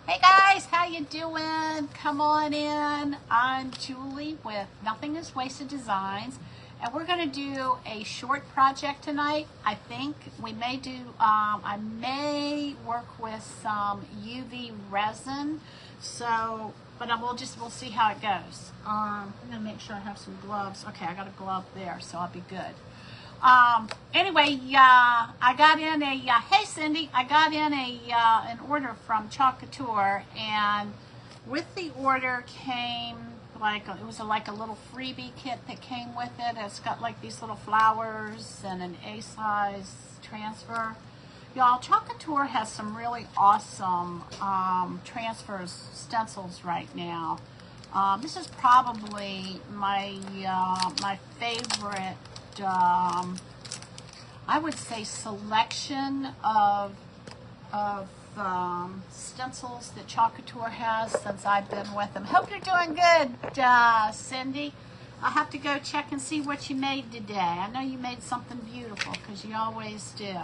Hey guys, how you doing? Come on in. I'm Julie with Nothing is Wasted Designs, and we're going to do a short project tonight. I think we may do, I may work with some UV resin, but we'll see how it goes. I'm going to make sure I have some gloves. Okay, I got a glove there, so I'll be good. Anyway, I got in hey Cindy, I got in an order from Chalk Couture, and with the order came it was like a little freebie kit that came with it. It's got like these little flowers and an A-size transfer. Y'all, Chalk Couture has some really awesome transfers, stencils right now. This is probably my favorite, I would say, selection of stencils that Chalk Couture has since I've been with them. Hope you're doing good, Cindy. I'll have to go check and see what you made today. I know you made something beautiful because you always do.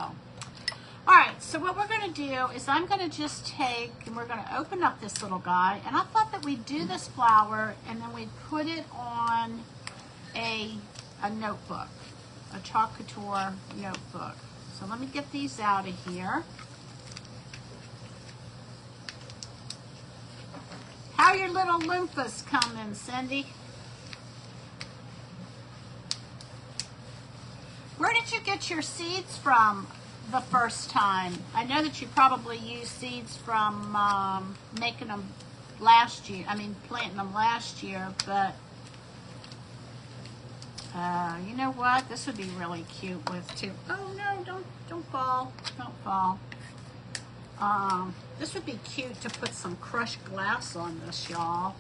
Alright, so what we're going to do is I'm going to just take, and we're going to open up this little guy, and I thought that we'd do this flower and then we'd put it on a notebook, a Chalk Couture notebook. So let me get these out of here. How your little loompas coming, Cindy? Where did you get your seeds from the first time? I know that you probably used seeds from making them last year, planting them last year, but you know what? This would be really cute with too. Oh no, don't fall. Don't fall. This would be cute to put some crushed glass on this, y'all.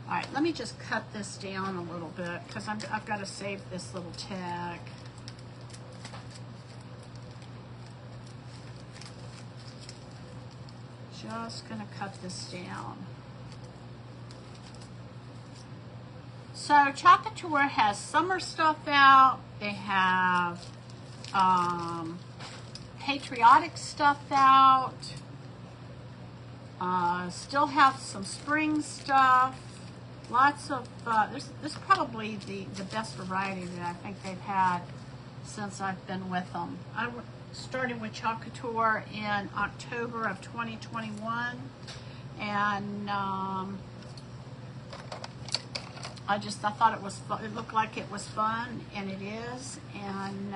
Alright, let me just cut this down a little bit because I've got to save this little tag. Just gonna cut this down. So Chalk Couture has summer stuff out. They have patriotic stuff out. Still have some spring stuff. Lots of this is probably the best variety that I think they've had since I've been with them. I started with Chalk Couture in October of 2021, and I thought it was fun. It looked like it was fun, and it is. And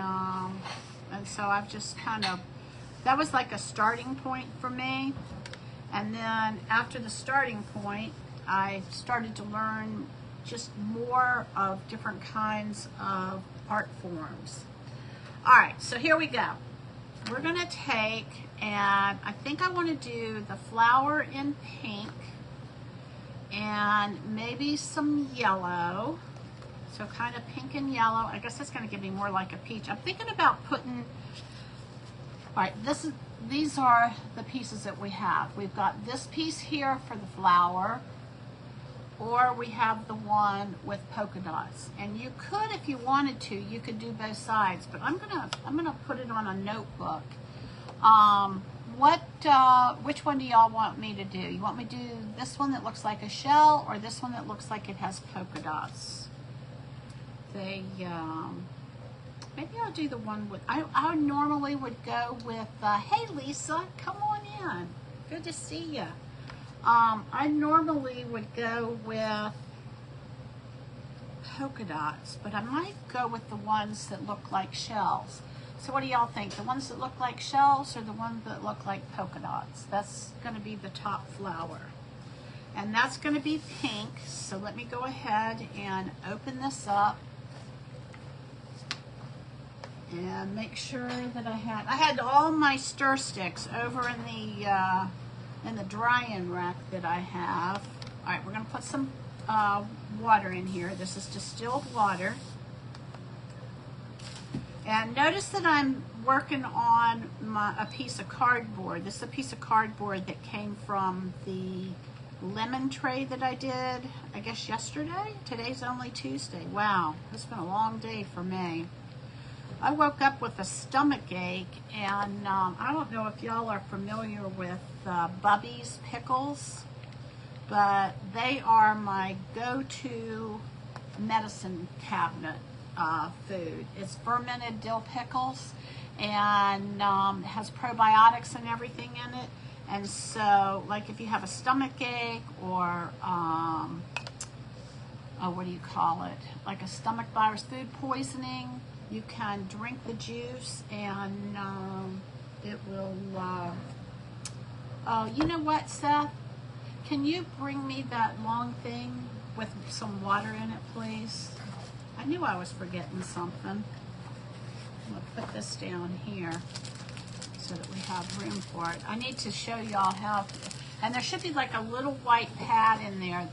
so I've just that was like a starting point for me. And then after the starting point, I started to learn just more of different kinds of art forms. All right, so here we go. We're gonna take, and I think I want to do the flower in pink and maybe some yellow. So kind of pink and yellow. I guess that's going to give me more like a peach. I'm thinking about putting, all right, these are the pieces that we have. We've got this piece here for the flower, or we have the one with polka dots. And you could, if you wanted to, you could do both sides, but I'm gonna put it on a notebook. Which one do y'all want me to do? You want me to do this one that looks like a shell, or this one that looks like it has polka dots? Maybe I'll do the one with, I normally would go with, hey Lisa, come on in. Good to see you. I normally would go with polka dots, but I might go with the ones that look like shells. So what do y'all think? The ones that look like shells or the ones that look like polka dots? That's going to be the top flower. And that's going to be pink. So let me go ahead and open this up and make sure that I had all my stir sticks over in the drying rack that I have. All right, we're going to put some water in here. This is distilled water. And notice that I'm working on a piece of cardboard. This is a piece of cardboard that came from the lemon tray that I did, I guess yesterday? Today's only Tuesday. Wow, it's been a long day for me. I woke up with a stomach ache, and I don't know if y'all are familiar with Bubby's pickles, but they are my go-to medicine cabinet food. It's fermented dill pickles, and it has probiotics and everything in it. And so, like if you have a stomach ache or, oh, what do you call it? Like a stomach virus, food poisoning, you can drink the juice and it will, oh, you know what, Seth? Can you bring me that long thing with some water in it, please? I knew I was forgetting something. I'm gonna put this down here so that we have room for it. I need to show y'all how, and there should be like a little white pad in there,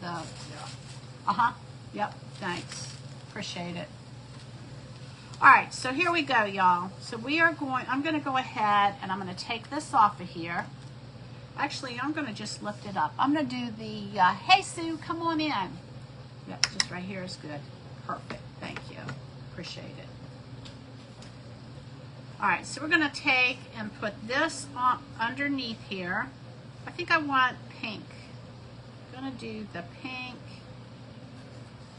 yep, thanks, appreciate it. All right, so here we go, y'all. So I'm gonna go ahead and I'm gonna take this off of here. Actually, I'm gonna just lift it up. I'm gonna do the, hey Sue, come on in. Yep, just right here is good. Perfect, thank you, appreciate it. All right, so we're gonna take and put this on underneath here. I think I want pink. I'm gonna do the pink.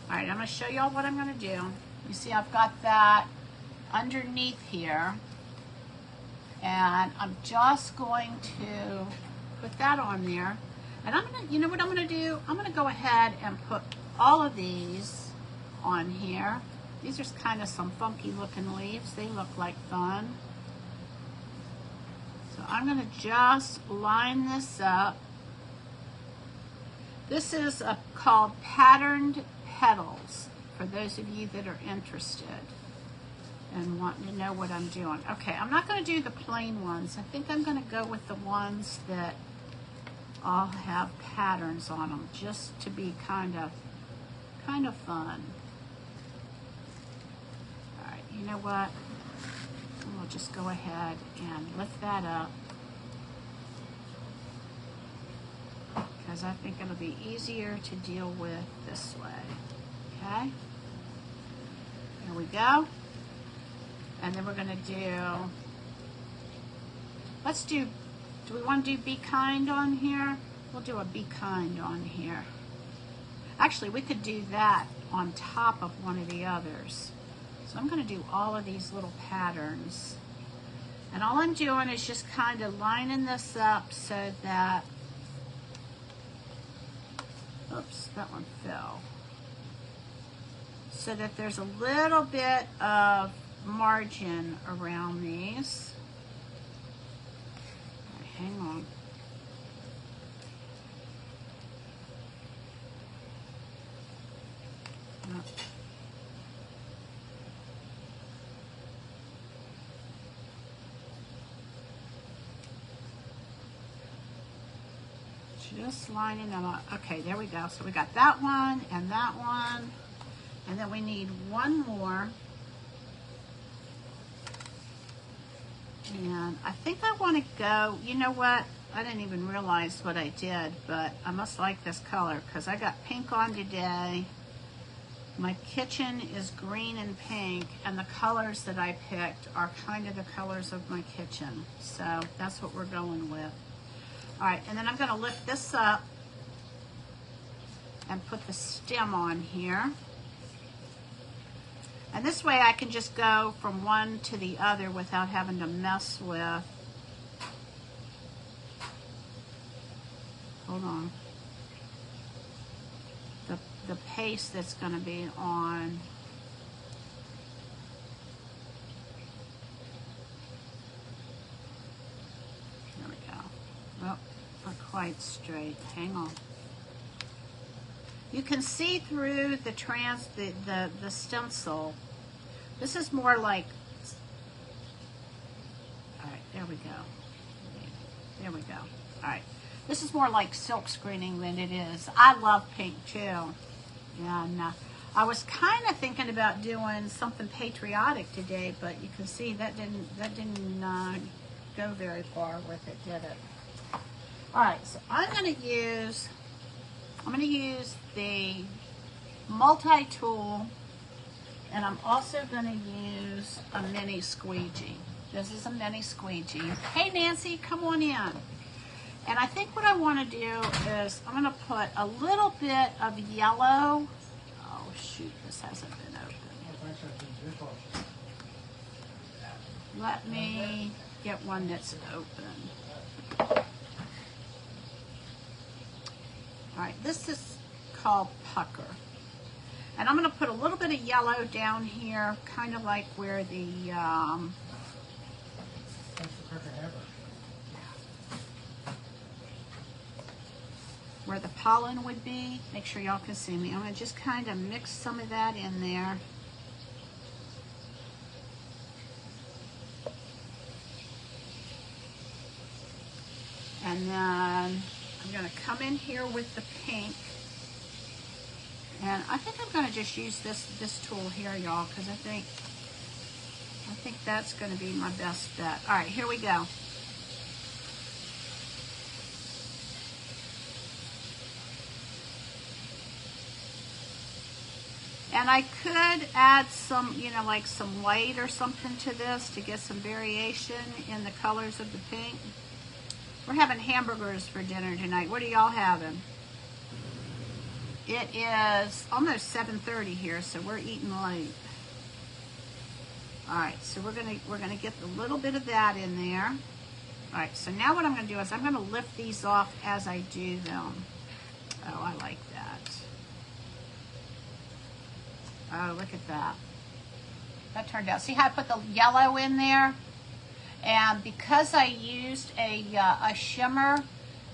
All right, I'm gonna show y'all what I'm gonna do. You see I've got that underneath here, and I'm just going to put that on there. And I'm gonna, you know what I'm gonna do? I'm gonna go ahead and put all of these on here. These are kind of some funky looking leaves. They look like fun. So I'm gonna just line this up. This is called Patterned Petals, for those of you that are interested and wanting to know what I'm doing. Okay, I'm not gonna do the plain ones. I think I'm gonna go with the ones that all have patterns on them, just to be kind of fun. You know what? We'll just go ahead and lift that up, because I think it'll be easier to deal with this way. Okay? Here we go. And then we're gonna do, do we want to do Be Kind on here? We'll do a Be Kind on here. Actually, we could do that on top of one of the others. So I'm going to do all of these little patterns. And all I'm doing is just kind of lining this up so that, oops, that one fell. So that there's a little bit of margin around these. All right, hang on. Oh. Just lining them up. Okay, there we go. So we got that one and that one. And then we need one more. And I think I want to go, you know what? I didn't even realize what I did, but I must like this color because I got pink on today. My kitchen is green and pink, and the colors that I picked are kind of the colors of my kitchen. So that's what we're going with. All right, and then I'm going to lift this up and put the stem on here. And this way I can just go from one to the other without having to mess with, hold on, the paste that's going to be on. There we go. Oh, not quite straight. Hang on. You can see through the the stencil. This is more like, all right, there we go. There we go. All right. This is more like silk screening than it is. I love pink too. And I was kind of thinking about doing something patriotic today, but you can see that didn't go very far with it, did it? All right, so I'm going to use the multi-tool And I'm also going to use a mini squeegee. This is a mini squeegee. Hey Nancy, come on in. And I think what I want to do is I'm going to put a little bit of yellow. Oh shoot, this hasn't been open. Let me get one that's open. All right, this is called Pucker. And I'm going to put a little bit of yellow down here, kind of like where the where the pollen would be. Make sure y'all can see me. I'm going to just kind of mix some of that in there. And then I'm going to come in here with the pink. And I think I'm going to just use this tool here, y'all, because I think that's going to be my best bet. All right, here we go. And I could add some, you know, like some white or something to this to get some variation in the colors of the pink. We're having hamburgers for dinner tonight. What are y'all having? It is almost 7:30 here, so we're eating late. All right, so we're gonna get a little bit of that in there. All right, so now what I'm gonna do is I'm gonna lift these off as I do them. Oh, I like that. Oh, look at that. That turned out. See how I put the yellow in there? And because I used a shimmer,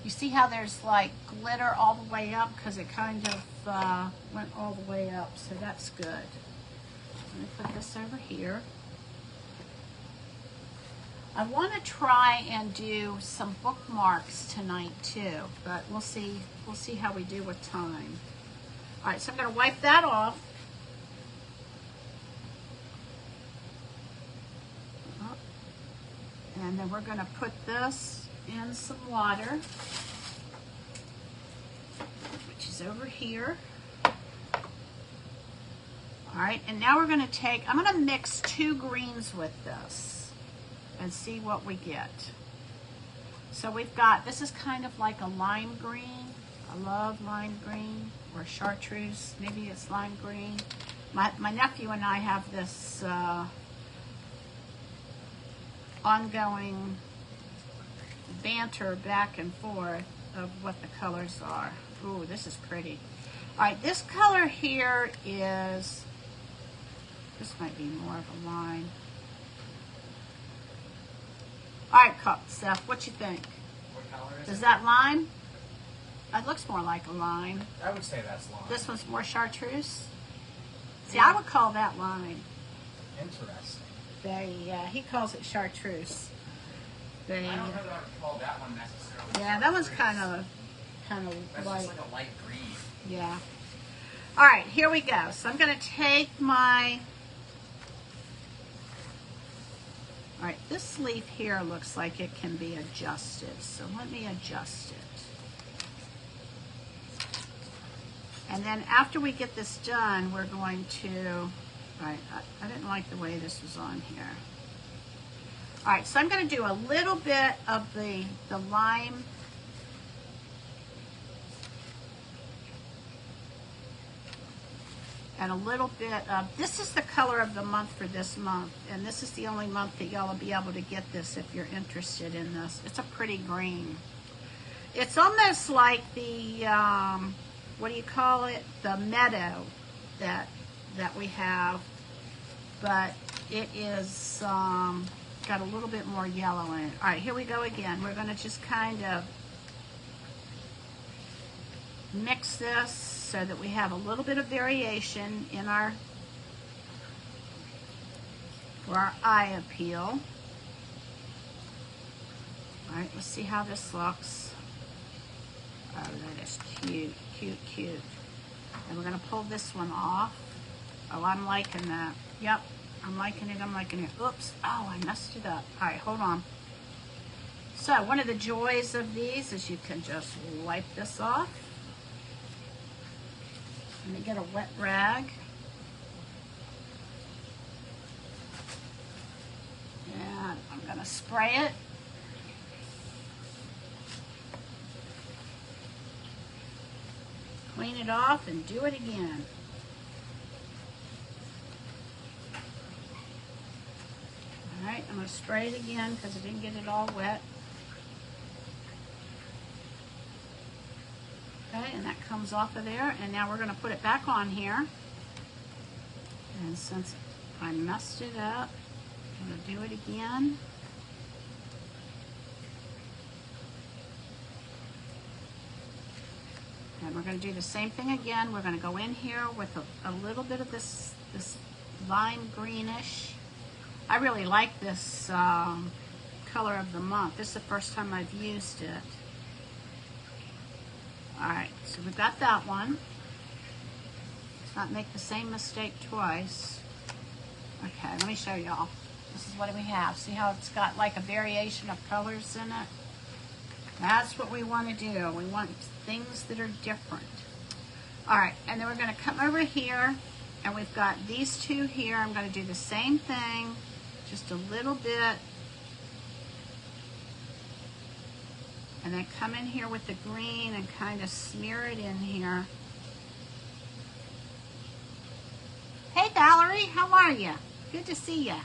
you see how there's like glitter all the way up because it kind of went all the way up, so that's good. Let me put this over here. I want to try and do some bookmarks tonight too, but we'll see how we do with time. All right, so I'm going to wipe that off. And then we're going to put this in some water, which is over here. All right, and now we're going to I'm going to mix 2 greens with this and see what we get. So we've got, this is kind of like a lime green. I love lime green, or chartreuse, maybe it's lime green. My nephew and I have this ongoing banter back and forth of what the colors are. Ooh, this is pretty. All right, this color here is, this might be more of a lime. All right, Seth, what you think? What color is Is it? that lime? It looks more like a lime. I would say that's lime. This one's more chartreuse. See, I would call that lime. Interesting. He calls it chartreuse. I don't know that I would call that one necessarily. Yeah, that one's kind of That's light. just like a light green. Yeah. All right, here we go. So I'm going to take my, all right, this leaf here looks like it can be adjusted. So let me adjust it. And then after we get this done, we're going to, all right, I didn't like the way this was on here. All right, so I'm going to do a little bit of the lime. And a little bit of, this is the color of the month for this month. And this is the only month that y'all will be able to get this if you're interested in this. It's a pretty green. It's almost like the, what do you call it? The meadow that we have. But it is got a little bit more yellow in it. All right, here we go again. We're going to just kind of mix this so that we have a little bit of variation in for our eye appeal. All right, let's see how this looks. Oh, that is cute, cute, cute. And we're going to pull this one off. Oh, I'm liking that. Yep, I'm liking it, I'm liking it. Oops, oh, I messed it up. All right, hold on. So one of the joys of these is you can just wipe this off. Let me get a wet rag. And I'm going to spray it. Clean it off and do it again. Alright, I'm going to spray it again because I didn't get it all wet. Okay, and that comes off of there. And now we're going to put it back on here. And since I messed it up, I'm going to do it again. And we're going to do the same thing again. We're going to go in here with a little bit of this lime greenish. I really like this color of the month. This is the first time I've used it. Alright, so we've got that one. Let's not make the same mistake twice. Okay, let me show y'all. This is what we have. See how it's got like a variation of colors in it? That's what we want to do. We want things that are different. Alright, and then we're going to come over here, and we've got these two here. I'm going to do the same thing, just a little bit. And then come in here with the green and kind of smear it in here. Hey Valerie, how are you? Good to see you.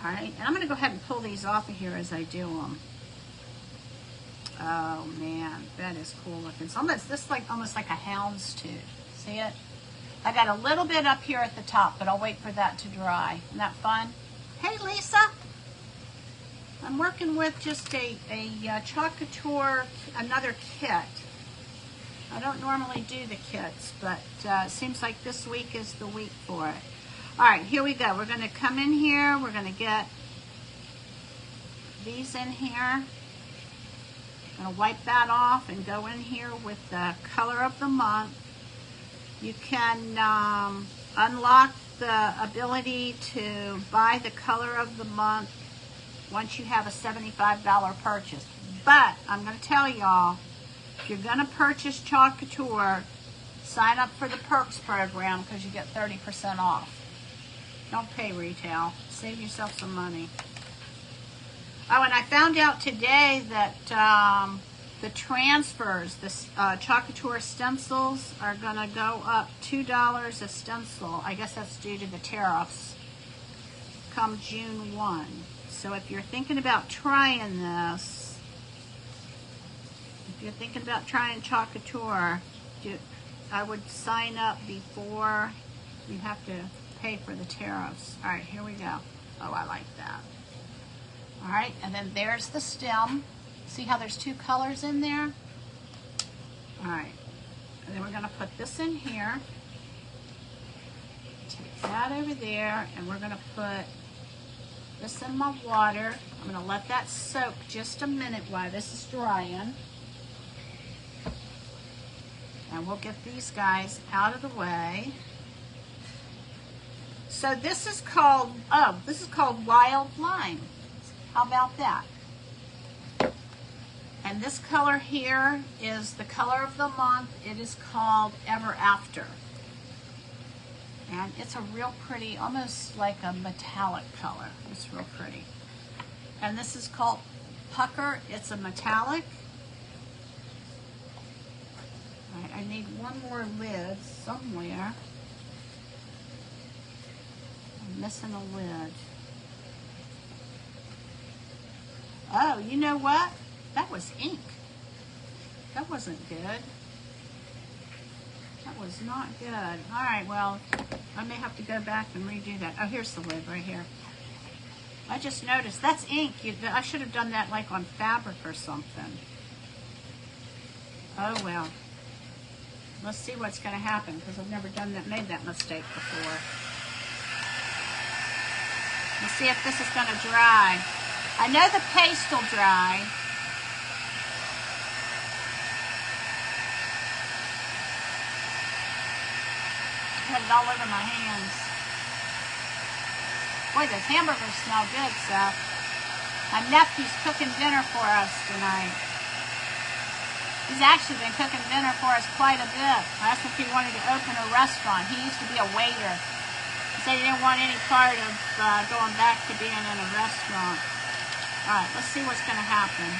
Alright, and I'm going to go ahead and pull these off of here as I do them. Oh man, that is cool looking. So this is like almost like a houndstooth. See it? I got a little bit up here at the top, but I'll wait for that to dry. Isn't that fun? Hey Lisa! I'm working with just a Chalk Couture, another kit. I don't normally do the kits, but it seems like this week is the week for it. Alright, here we go. We're going to come in here. We're going to get these in here. I'm going to wipe that off and go in here with the color of the month. You can unlock the ability to buy the color of the month once you have a $75 purchase. But I'm going to tell y'all, if you're going to purchase Chalk Couture, sign up for the Perks program because you get 30% off. Don't pay retail. Save yourself some money. Oh, and I found out today that the transfers, the Chalk Couture stencils, are going to go up $2 a stencil. I guess that's due to the tariffs come June 1. So if you're thinking about trying this, if you're thinking about trying Chalk Couture, I would sign up before you have to pay for the tariffs. All right, here we go. Oh, I like that. All right, and then there's the stem. See how there's two colors in there? All right, and then we're going to put this in here. Take that over there, and we're going to put this in my water. I'm going to let that soak just a minute while this is drying. And we'll get these guys out of the way. So this is called, Wild Lime. How about that? And this color here is the color of the month. It is called Ever After. And it's a real pretty, almost like a metallic color. It's real pretty. And this is called Pucker. It's a metallic. All right, I need one more lid somewhere. I'm missing a lid. Oh, you know what? That was ink. That wasn't good. That was not good. All right, well, I may have to go back and redo that. Oh, here's the lid right here. I just noticed that's ink. I should have done that like on fabric or something. Oh, well. Let's see what's going to happen because I've never made that mistake before. Let's see if this is going to dry. I know the paste will dry. I had it all over my hands. Boy, those hamburgers smell good, Seth. My nephew's cooking dinner for us tonight. He's actually been cooking dinner for us quite a bit. I asked him if he wanted to open a restaurant. He used to be a waiter. So you didn't want any part of going back to being in a restaurant. All right, let's see what's going to happen.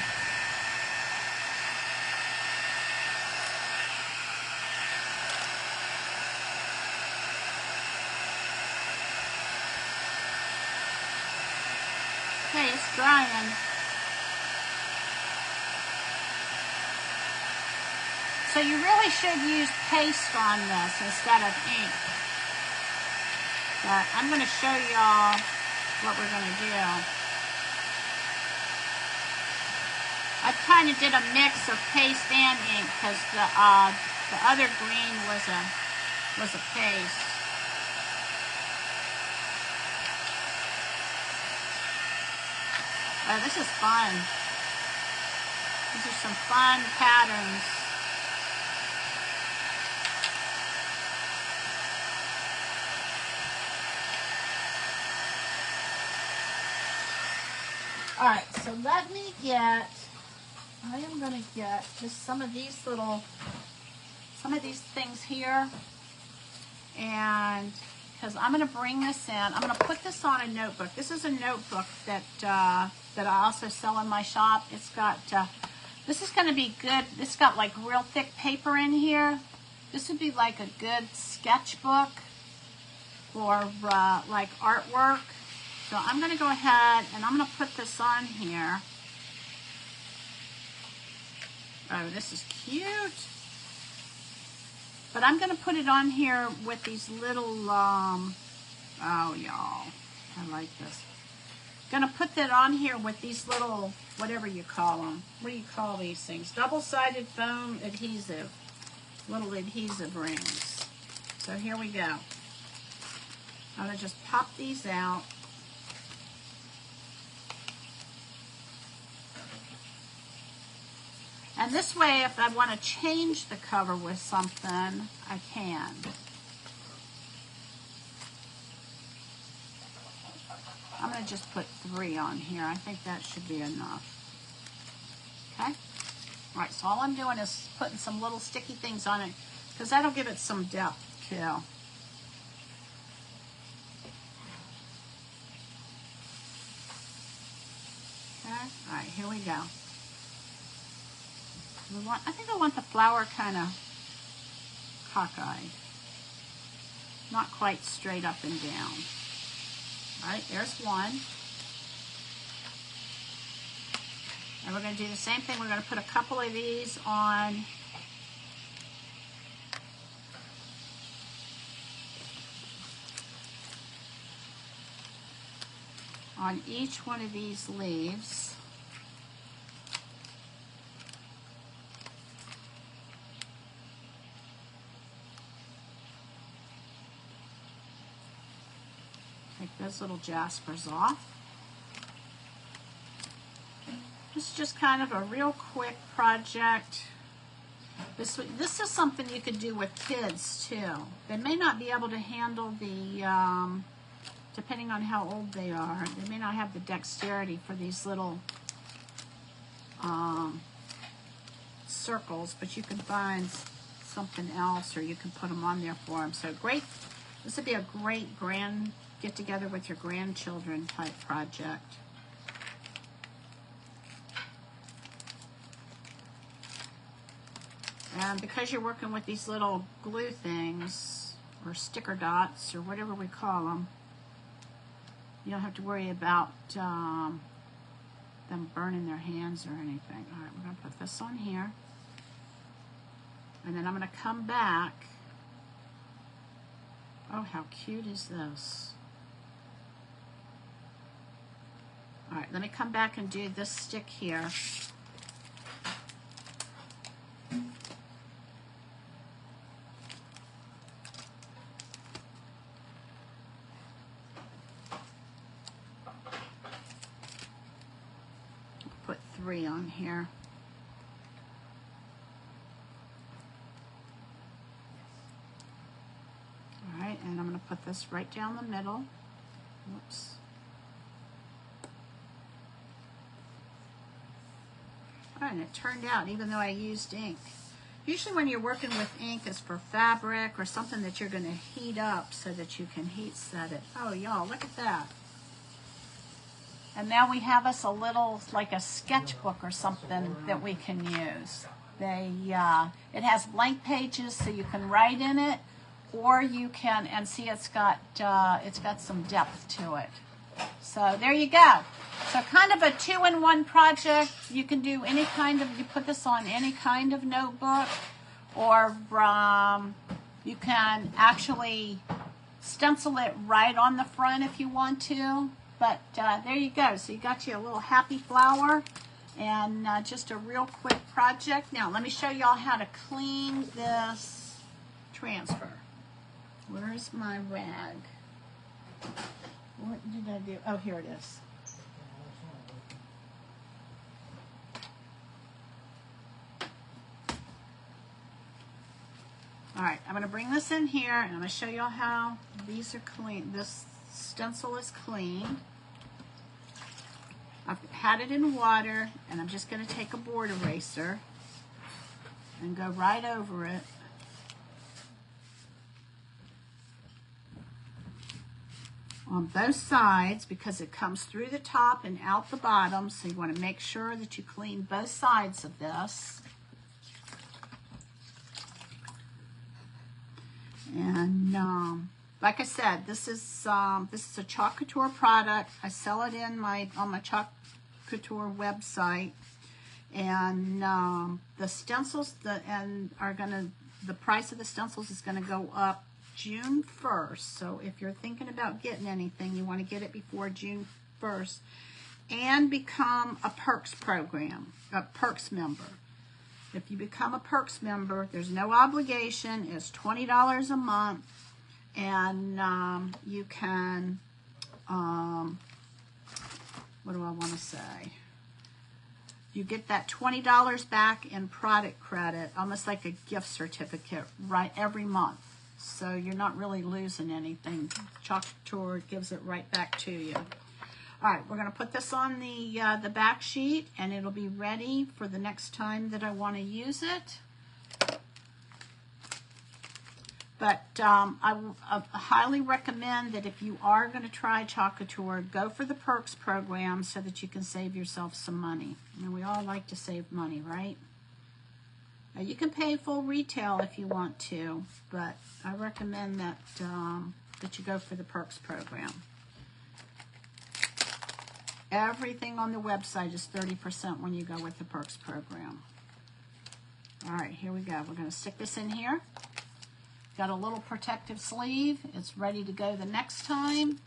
Okay, it's drying. So you really should use paste on this instead of ink. But I'm going to show y'all what we're going to do. I kind of did a mix of paste and ink because the other green was a paste. Oh, this is fun. These are some fun patterns. All right, so let me get, I am going to get just some of these things here, and because I'm going to bring this in, I'm going to put this on a notebook. This is a notebook that that I also sell in my shop. It's got, this is going to be good. It's got like real thick paper in here. This would be like a good sketchbook for like artwork. So I'm going to go ahead and I'm going to put this on here. Oh, this is cute. But I'm going to put it on here with these little, oh, y'all, I like this. Going to put that on here with these little, whatever you call them. What do you call these things? Double-sided foam adhesive. Little adhesive rings. So here we go. I'm going to just pop these out. And this way, if I want to change the cover with something, I can. I'm going to just put 3 on here. I think that should be enough. Okay? All right, so all I'm doing is putting some little sticky things on it because that'll give it some depth, too. Okay? All right, here we go. I think I want the flower kind of cockeyed. Not quite straight up and down. All right, there's one. And we're going to do the same thing. We're going to put a couple of these on each one of these leaves. Take those little jaspers off. This is just kind of a real quick project. This is something you could do with kids too. They may not be able to handle the, depending on how old they are, they may not have the dexterity for these little circles, but you can find something else or you can put them on there for them. So great, this would be a great get together with your grandchildren type project. And because you're working with these little glue things or sticker dots or whatever we call them, you don't have to worry about them burning their hands or anything. All right, we're going to put this on here. And then I'm going to come back. Oh, how cute is this? All right, let me come back and do this stick here. Put 3 on here. All right, and I'm going to put this right down the middle. Whoops. All right, and it turned out, even though I used ink, Usually when you're working with ink, it's for fabric or something that you're going to heat up so that you can heat set it. Oh, y'all, look at that. And now we have us a little, like a sketchbook or something that we can use. It has blank pages so you can write in it, or you can, and see it's got some depth to it. So there you go. So kind of a 2-in-1 project. You can do any kind of, you put this on any kind of notebook, or you can actually stencil it right on the front if you want to. But there you go. So you got you a little happy flower and just a real quick project. Now let me show y'all how to clean this transfer. Where's my rag? What did I do? Oh, here it is. All right, I'm going to bring this in here and I'm going to show y'all how these are clean. This stencil is cleaned. I've had it in water and I'm just going to take a board eraser and go right over it. On both sides, because it comes through the top and out the bottom, so you want to make sure that you clean both sides of this. And like I said, this is a Chalk Couture product. I sell it on my Chalk Couture website, and the stencils the price of the stencils is going to go up June 1st. So if you're thinking about getting anything, you want to get it before June 1st and become a Perks member. If you become a Perks member, there's no obligation. It's $20 a month, and you can, what do I want to say? You get that $20 back in product credit, almost like a gift certificate, right, every month. So you're not really losing anything. Chalk Couture gives it right back to you. All right, we're going to put this on the back sheet, and it'll be ready for the next time that I want to use it. But I highly recommend that if you are going to try Chalk Couture, go for the Perks program so that you can save yourself some money. And we all like to save money, right? Now, you can pay full retail if you want to, but I recommend that that you go for the Perks program. Everything on the website is 30% when you go with the Perks program. All right, here we go. We're going to stick this in here. Got a little protective sleeve. It's ready to go the next time.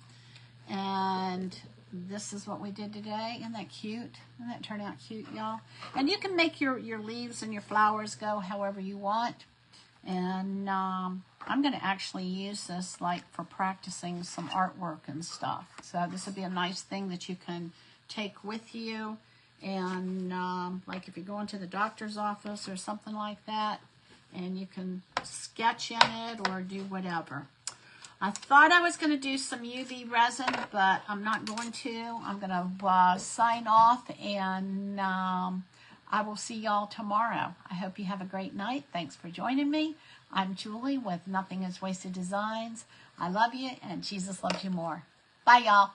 And this is what we did today. Isn't that cute? Doesn't that turn out cute, y'all? And you can make your leaves and your flowers go however you want. And I'm going to actually use this like for practicing some artwork and stuff. So this would be a nice thing that you can take with you. And like if you're going to the doctor's office or something like that, and you can sketch in it or do whatever. I thought I was going to do some UV resin, but I'm not going to. I'm going to sign off, and I will see y'all tomorrow. I hope you have a great night. Thanks for joining me. I'm Julie with Nothing is Wasted Designs. I love you, and Jesus loves you more. Bye, y'all.